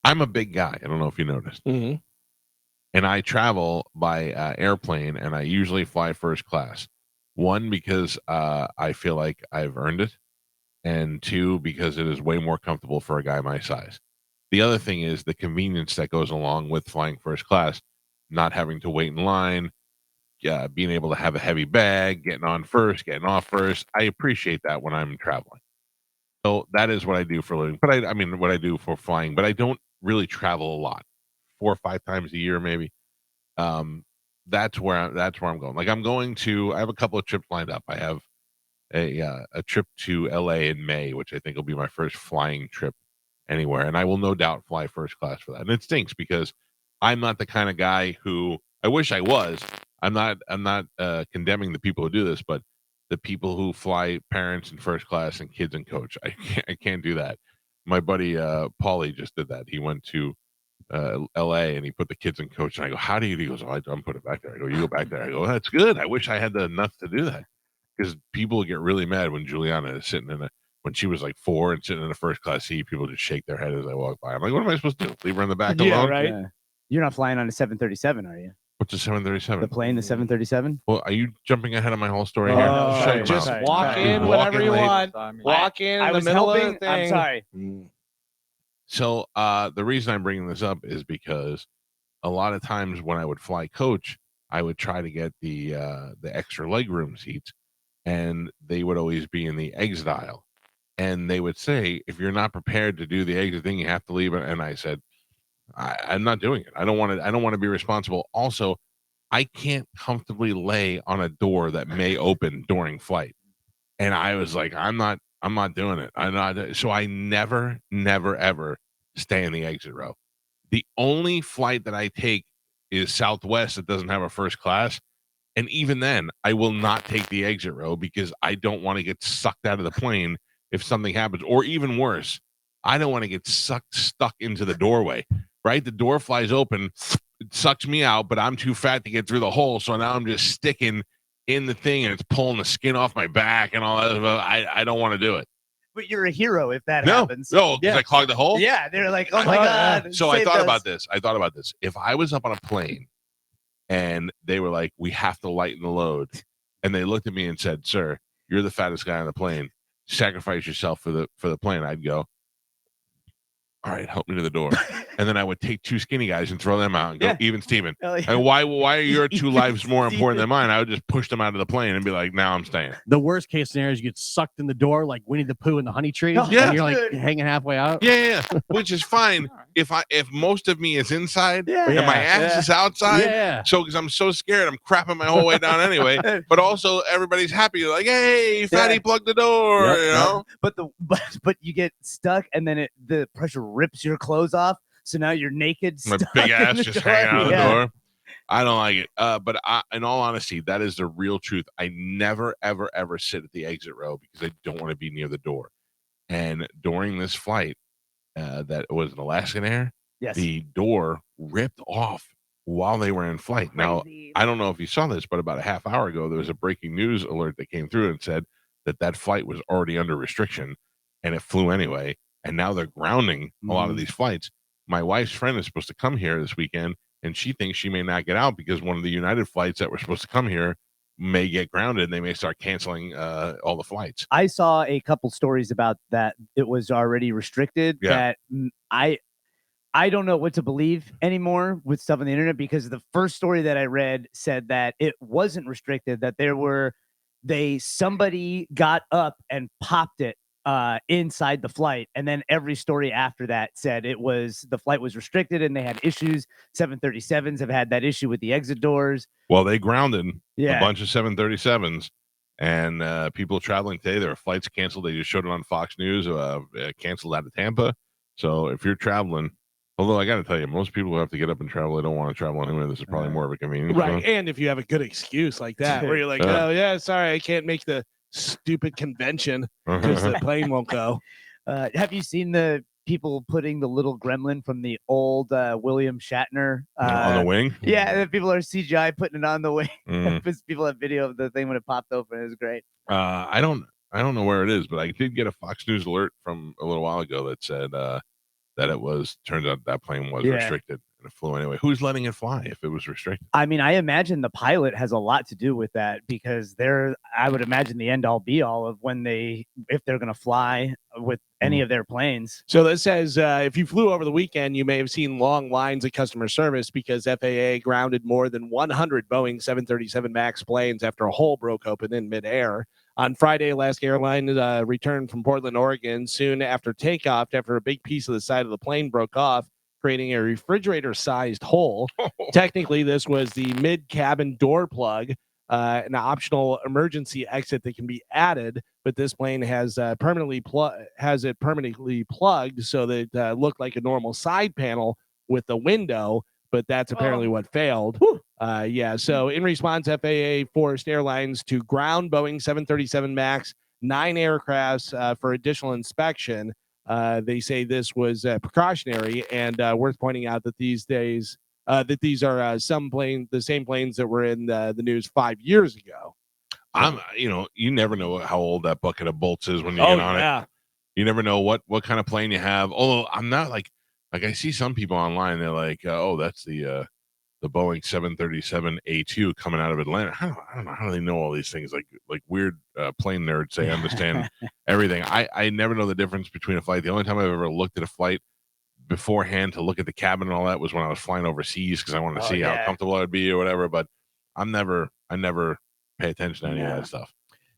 I'm a big guy. I don't know if you noticed. Mm-hmm. And I travel by airplane, and I usually fly first class. One, because I feel like I've earned it, and two, because it is way more comfortable for a guy my size. The other thing is the convenience that goes along with flying first class, not having to wait in line, being able to have a heavy bag, getting on first, getting off first. I appreciate that when I'm traveling. So that is what I do for a living. But I mean, what I do for flying, but I don't really travel a lot, 4 or 5 times a year, maybe. Um, that's where I'm going. Like I have a couple of trips lined up. I have a trip to LA in May, which I think will be my first flying trip anywhere, and I will no doubt fly first class for that. And it stinks because I'm not the kind of guy who I wish I was. I'm not condemning the people who do this, but the people who fly parents in first class and kids in coach, I can't do that. My buddy Paulie just did that. He went to LA and he put the kids in coach, and I go, how do you do? He goes, oh, I'm put it back there. I go, you go back there. I go, that's good. I wish I had the nuts to do that, because people get really mad when Juliana is sitting when she was like 4 and sitting in a first class seat. People just shake their head as I walk by. I'm like, what am I supposed to do? Leave her in the back Yeah, alone? right. Yeah. You're not flying on a 737, are you? What's a 737? The plane, the 737? Well, are you jumping ahead of my whole story Oh, here? no, Shut sorry, your Just mouth. walk Sorry. in Walk whenever in you late. want. Walk in I the was middle helping. of the thing. I'm sorry. So the reason I'm bringing this up is because a lot of times when I would fly coach, I would try to get the extra legroom seats, and they would always be in the exit aisle. And they would say, if you're not prepared to do the exit thing, you have to leave it. And I said, I'm not doing it. I don't want to. I don't want to be responsible. Also, I can't comfortably lay on a door that may open during flight. And I was like, I'm not doing it. I'm not. So I never, ever stay in the exit row. The only flight that I take is Southwest that doesn't have a first class. And even then, I will not take the exit row because I don't want to get sucked out of the plane if something happens. Or even worse, I don't want to get stuck into the doorway, right? The door flies open, it sucks me out, but I'm too fat to get through the hole. So now I'm just sticking in the thing and it's pulling the skin off my back and all that. I don't want to do it. But you're a hero if that No, happens. because I clogged the hole? Yeah, they're like, oh my God. So I saved thought us. about this. If I was up on a plane and they were like, we have to lighten the load, and they looked at me and said, sir, you're the fattest guy on the plane, sacrifice yourself for the plane, I'd go, all right, help me to the door. And then I would take 2 skinny guys and throw them out and go, even Steven. Hell yeah. And why are your 2 lives more important Steven. than mine? I would just push them out of the plane and be like, now I'm staying. The worst case scenario is you get sucked in the door like Winnie the Pooh in the honey tree. Oh, yeah. And you're like dude. hanging halfway out. Yeah, which is fine if most of me is inside Yeah. and my ass is outside. Yeah. So because I'm so scared, I'm crapping my whole way down anyway. But also everybody's happy, like, hey, fatty, plug the door, Yep, you know. But you get stuck and then the pressure rips your clothes off. So now you're naked. My stuck big in ass the just door. hanging out the Yeah. door. I don't like it. But in all honesty, that is the real truth. I never, ever, ever sit at the exit row because I don't want to be near the door. And during this flight, that was an Alaskan Air, Yes. the door ripped off while they were in flight. Now, Crazy. I don't know if you saw this, but about a half hour ago, there was a breaking news alert that came through and said that flight was already under restriction and it flew anyway. And now they're grounding a lot of these flights. My wife's friend is supposed to come here this weekend, and she thinks she may not get out because one of the United flights that were supposed to come here may get grounded and they may start canceling all the flights. I saw a couple stories about that. It was already restricted. Yeah. That I don't know what to believe anymore with stuff on the internet, because the first story that I read said that it wasn't restricted, that somebody got up and popped it inside the flight, and then every story after that said the flight was restricted and they had issues. 737s have had that issue with the exit doors. Well, they grounded Yeah. a bunch of 737s, and people traveling today, there are flights canceled. They just showed it on Fox News, canceled out of Tampa. So if you're traveling, although I got to tell you, most people who have to get up and travel, they don't want to travel anywhere. This is probably more of a convenience. Right. zone. And if you have a good excuse like that, where you're like, Yeah. oh, yeah, sorry, I can't make the stupid convention because the plane won't go. Have you seen the people putting the little gremlin from the old William Shatner on the wing. Yeah, the people are CGI putting it on the wing. Mm. People have video of the thing when it popped open. It was great. I don't know where it is, but I did get a Fox News alert from a little while ago that said that that it was. Turns out that plane was Yeah. restricted and it flew anyway. Who's letting it fly if it was restricted? I mean, I imagine the pilot has a lot to do with that because I would imagine the end all be all of if they're going to fly with any of their planes. So this says if you flew over the weekend, you may have seen long lines of customer service because FAA grounded more than 100 Boeing 737 MAX planes after a hole broke open in midair. On Friday, Alaska Airlines returned from Portland, Oregon soon after takeoff after a big piece of the side of the plane broke off, creating a refrigerator-sized hole. Technically, this was the mid-cabin door plug, an optional emergency exit that can be added, but this plane has permanently plugged so that it looked like a normal side panel with the window, but that's apparently what failed. So in response, FAA forced airlines to ground Boeing 737 MAX 9 aircrafts for additional inspection. They say this was precautionary and worth pointing out that these days that these are the same planes that were in the news 5 years ago. You never know how old that bucket of bolts is when you get on it. You never know what kind of plane you have. Although I'm not like I see some people online. They're like, oh, that's the Boeing 737-A2 coming out of Atlanta. I don't know how they know all these things. Like weird plane nerds. They understand everything. I never know the difference between a flight. The only time I've ever looked at a flight beforehand to look at the cabin and all that was when I was flying overseas because I wanted to see how comfortable I would be or whatever. But I never pay attention to any of that stuff.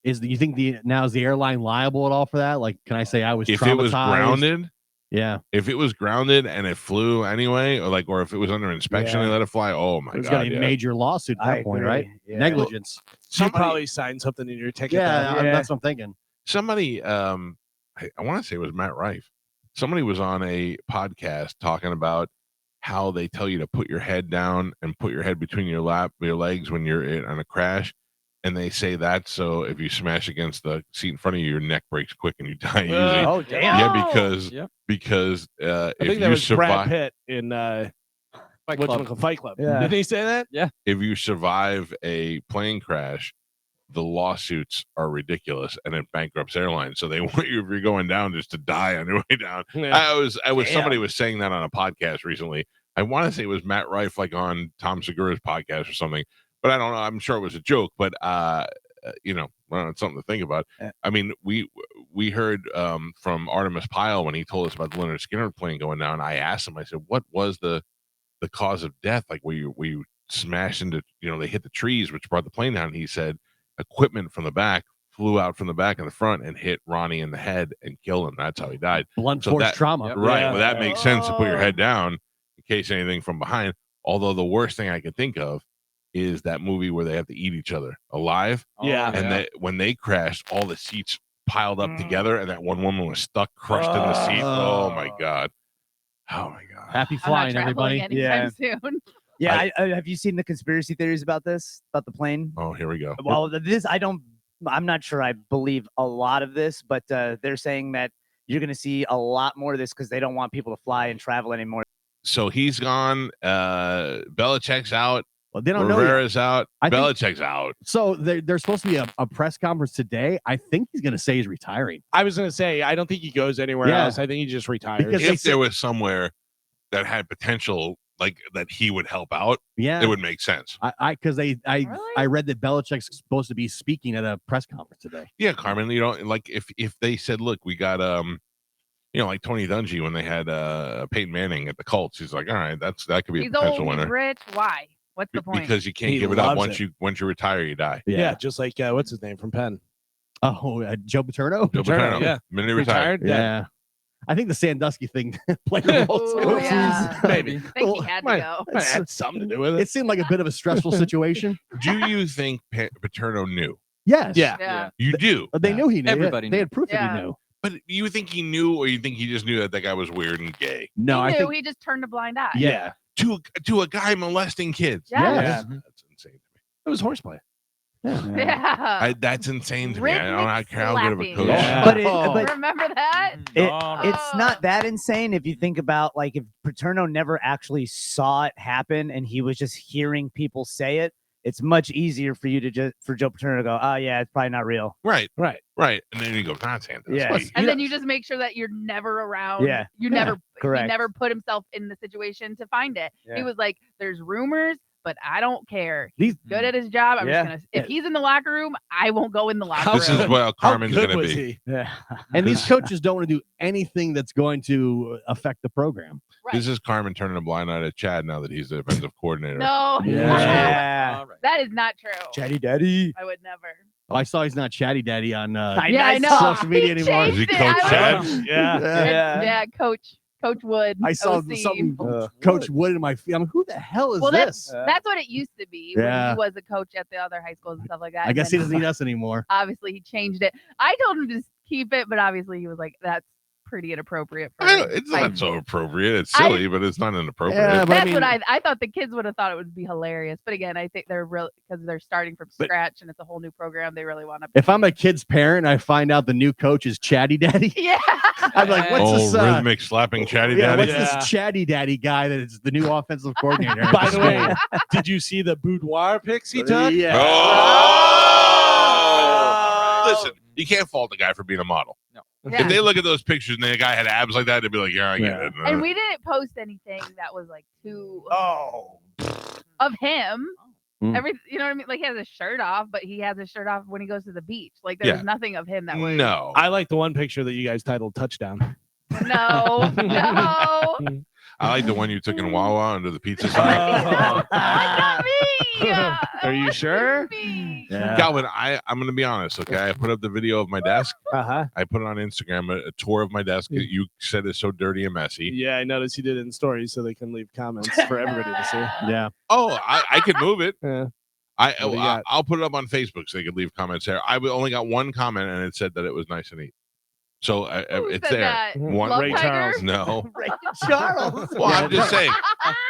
Do you think now is the airline liable at all for that? Like, can I say I was if traumatized? It was grounded? Yeah. If it was grounded and it flew anyway, or if it was under inspection and let it fly, oh my god, it's got a major lawsuit at that point, right? Yeah. Negligence. You probably signed something in your ticket. Yeah, that's what I'm thinking. Somebody, I want to say it was Matt Rife. Somebody was on a podcast talking about how they tell you to put your head down and put your head between your legs when you're on a crash. And they say that so if you smash against the seat in front of you, your neck breaks quick and you die usually. Oh, damn. Yeah, because I if think that you was survive, Brad Pitt in Fight Club. Yeah. Did he say that? Yeah. if you survive a plane crash, the lawsuits are ridiculous and it bankrupts airlines. So they want you, if you're going down, just to die on your way down. Yeah. Somebody was saying that on a podcast recently. I want to say it was Matt Rife, like on Tom Segura's podcast or something, but I don't know. I'm sure it was a joke, but it's something to think about. I mean, we heard from Artemis Pyle when he told us about the Leonard Skinner plane going down. I asked him, I said, what was the cause of death? Like, were you smashed into, they hit the trees, which brought the plane down. He said, equipment from the back flew out from the back and the front and hit Ronnie in the head and killed him. That's how he died. Blunt force trauma. Right. Yeah. Well, that makes sense to put your head down in case anything from behind. Although the worst thing I can think of is that movie where they have to eat each other alive. And when they crashed, all the seats piled up together and that one woman was stuck, crushed in the seat. Oh my God. Happy flying, everybody. Soon. Yeah, have you seen the conspiracy theories about the plane? Oh, here we go. Well, I'm not sure I believe a lot of this, but they're saying that you're going to see a lot more of this because they don't want people to fly and travel anymore. So he's gone. Belichick's out. Well, they don't Rivera's know. Out. Belichick's out. So there's supposed to be a press conference today. I think he's going to say he's retiring. I was going to say, I don't think he goes anywhere else. I think he just retires. Because if there was somewhere that had potential, like that he would help out, it would make sense. I read that Belichick's supposed to be speaking at a press conference today. Yeah, Carmin, like if they said, look, we got like Tony Dungy when they had Peyton Manning at the Colts, he's like, all right, that could be a potential winner. He's rich. Why? What's the point? Because you can't give it up once you retire, you die. Yeah, just like what's his name from Penn? Oh, Joe Paterno. Joe Paterno. Yeah, minute retired. Yeah. I think the Sandusky thing played a role too. Yeah. Maybe. I think he had to go. It had something to do with it. It seemed like a bit of a stressful situation. Do you think Paterno knew? Yes. Yeah. You do. They knew he knew. Everybody They had proof that he knew. But you think he knew, or you think he just knew that guy was weird and gay? No, he I knew. think He just turned a blind eye. Yeah. To a guy molesting kids. Yes. That's insane to me. It was horseplay. Yeah. That's insane to me. I Rhythmic don't care how good of a slapping. coach. Yeah. But Remember that? it's not that insane if you think about like if Paterno never actually saw it happen and he was just hearing people say it. it's much easier for you to for Joe Paterno to go, oh yeah, it's probably not real. Right. And then you go, not Santa. Yeah. And then you just make sure that you're never around. Yeah. You Yeah. never, Correct. he never put himself in the situation to find it. Yeah. He was like, there's rumors, but I don't care. These- He's good at his job. I'm Yeah. just gonna. If he's in the locker room, I won't go in the locker room. This is what Carmen's How good going to was be. he? Yeah. And these coaches don't want to do anything that's going to affect the program. Right. This is Carmen turning a blind eye to Chad now that he's the defensive coordinator. No, Yeah. All right. that is not true. Chaddy Daddy. I would never. Oh, I saw he's not Chaddy Daddy on Yeah, I know. social media He anymore. Is he changed it. Coach I Chad? was- Yeah. Yeah, Coach Wood. I saw OC. something, Coach Wood in my feet. I'm like, who the hell is Well, this? that's what it used to be Yeah. when he was a coach at the other high schools and stuff like that. I guess he And doesn't then need us anymore. Obviously, he changed it. I told him to just keep it, but obviously, he was like, "That's pretty inappropriate." For It's high not so school." appropriate. It's silly, but it's not inappropriate. Yeah, but I That's mean, what I thought. The kids would have thought it would be hilarious, but again, I think they're real because they're starting from scratch and it's a whole new program. They really want to. if I'm a kid's parent and I find out the new coach is Chaddy Daddy, Yeah. I'm like, what's Oh, this? rhythmic slapping Chatty Yeah, Daddy. what's this Chaddy Daddy guy that is the new offensive coordinator? By the way, did you see the boudoir pics he took? Yeah. Oh! Listen, you can't fault the guy for being a model. No. Yeah. If they look at those pictures and the guy had abs like that, they'd be like, yeah, I get it. And we didn't post anything that was like too Oh. of him. Mm. You know what I mean? Like he has his shirt off, but he has his shirt off when he goes to the beach. Like there's Yeah. nothing of him that was. No. I like the one picture that you guys titled Touchdown. No. I like the one you took in Wawa under the pizza Oh. sign. Not me. Are you sure? Me. Yeah. Calvin, I'm going to be honest, okay? I put up the video of my desk. Uh-huh. I put it on Instagram, a tour of my desk that you said is so dirty and messy. Yeah, I noticed you did it in stories so they can leave comments for everybody to see. Yeah. Oh, I could move it. Yeah. What do you got? I'll put it up on Facebook so they could leave comments there. I only got one comment and it said that it was nice and neat. So Who it's said there. that? One Love Ray Tiger? Charles. No. Ray Charles. Well, I'm just saying,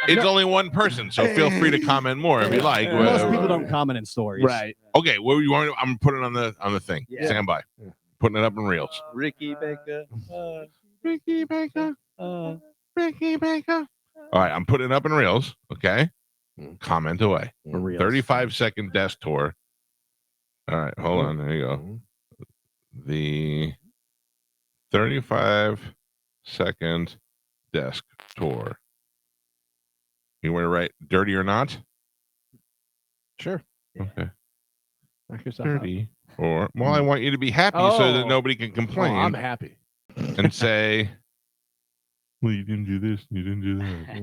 it's only one person, so feel free to comment more if you like. Most Uh, people don't comment in stories. Right. Okay, well, you want? I'm putting it on the thing. Yeah. Stand by. Putting it up in reels. Ricky Baker. Ricky Baker. Ricky Baker. All right, I'm putting it up in reels. Okay. Comment away. For real. 35-second desk tour. All right, hold on. There you go. The 35-second desk tour. You want to write dirty or not? Sure. Okay. Knock yourself out. Dirty or well, I want you to be happy so that Oh. nobody can Oh, complain I'm happy. and say, well, you didn't do this, you didn't do that.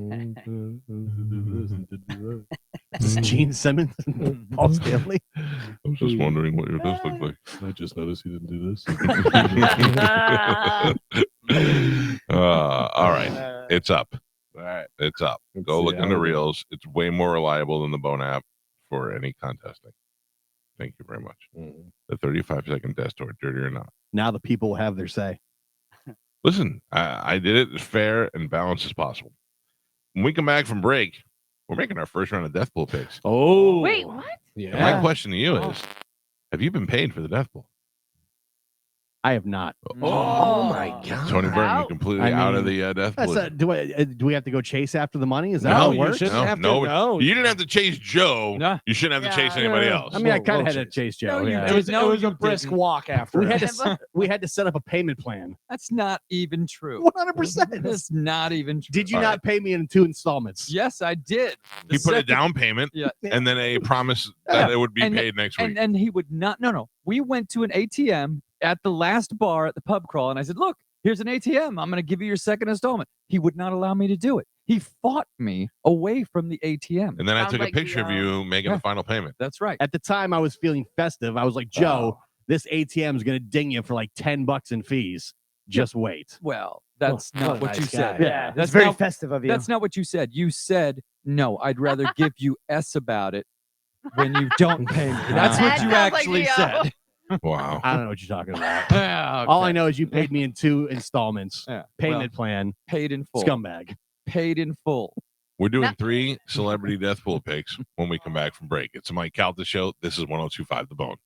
This is Gene Simmons and Paul Stanley. I was just wondering what your desk looked like. I just noticed you didn't do this. All right. It's up. All right. It's up. Let's Go see look how in the we do. reels. It's way more reliable than the Bone app for any contesting. Thank you very much. The 35-second desk tour, dirty or not. Now the people will have their say. Listen, I did it as fair and balanced as possible. When we come back from break, we're making our first round of death pool picks. Oh. Wait, what? And Yeah. my question to you is, have you been paid for the death pool? I have not. Oh my God. Tony Burton, Wow. you completely I out of mean, the death That's pool. do we have to go chase after the money? Is that No, how it you works? shouldn't have to. No, No. you didn't have to chase Joe. No. You shouldn't have to Yeah. chase anybody Yeah. else. I mean, I Well, kind of well had to chase Joe. No, you yeah. It was, No, it was a you brisk didn't. walk after. We it. had to set up a payment plan. That's not even true. 100%. That's not even true. Did you All not right. pay me in 2 installments? Yes, I did. He The put a second- down payment Yeah. and then a promise that it would be And- paid next week. And he would not. No. We went to an ATM at the last bar at the pub crawl, and I said, "Look, here's an ATM. I'm going to give you your second installment." He would not allow me to do it. He fought me away from the ATM. And then I Sounds took like a picture of the, you making Yeah. the final payment. That's right. At the time, I was feeling festive. I was like, Joe, Oh. this ATM is going to ding you for like $10 in fees. Just wait. Well, that's What a not what you nice said. guy. Yeah, That's that's very not- festive of you. That's not what you said. You said, "No, I'd rather give you S about it when you don't pay me." That's what That you sounds like actually Leo. said. Wow. I don't know what you're talking about. Yeah, All I okay. know is you paid me in 2 installments. Yeah, Payment plan. paid in full. Scumbag. Paid in full. We're doing Now- 3 celebrity death pool picks when we come back from break. It's the Mike Calta Show. This is 1025 The Bone.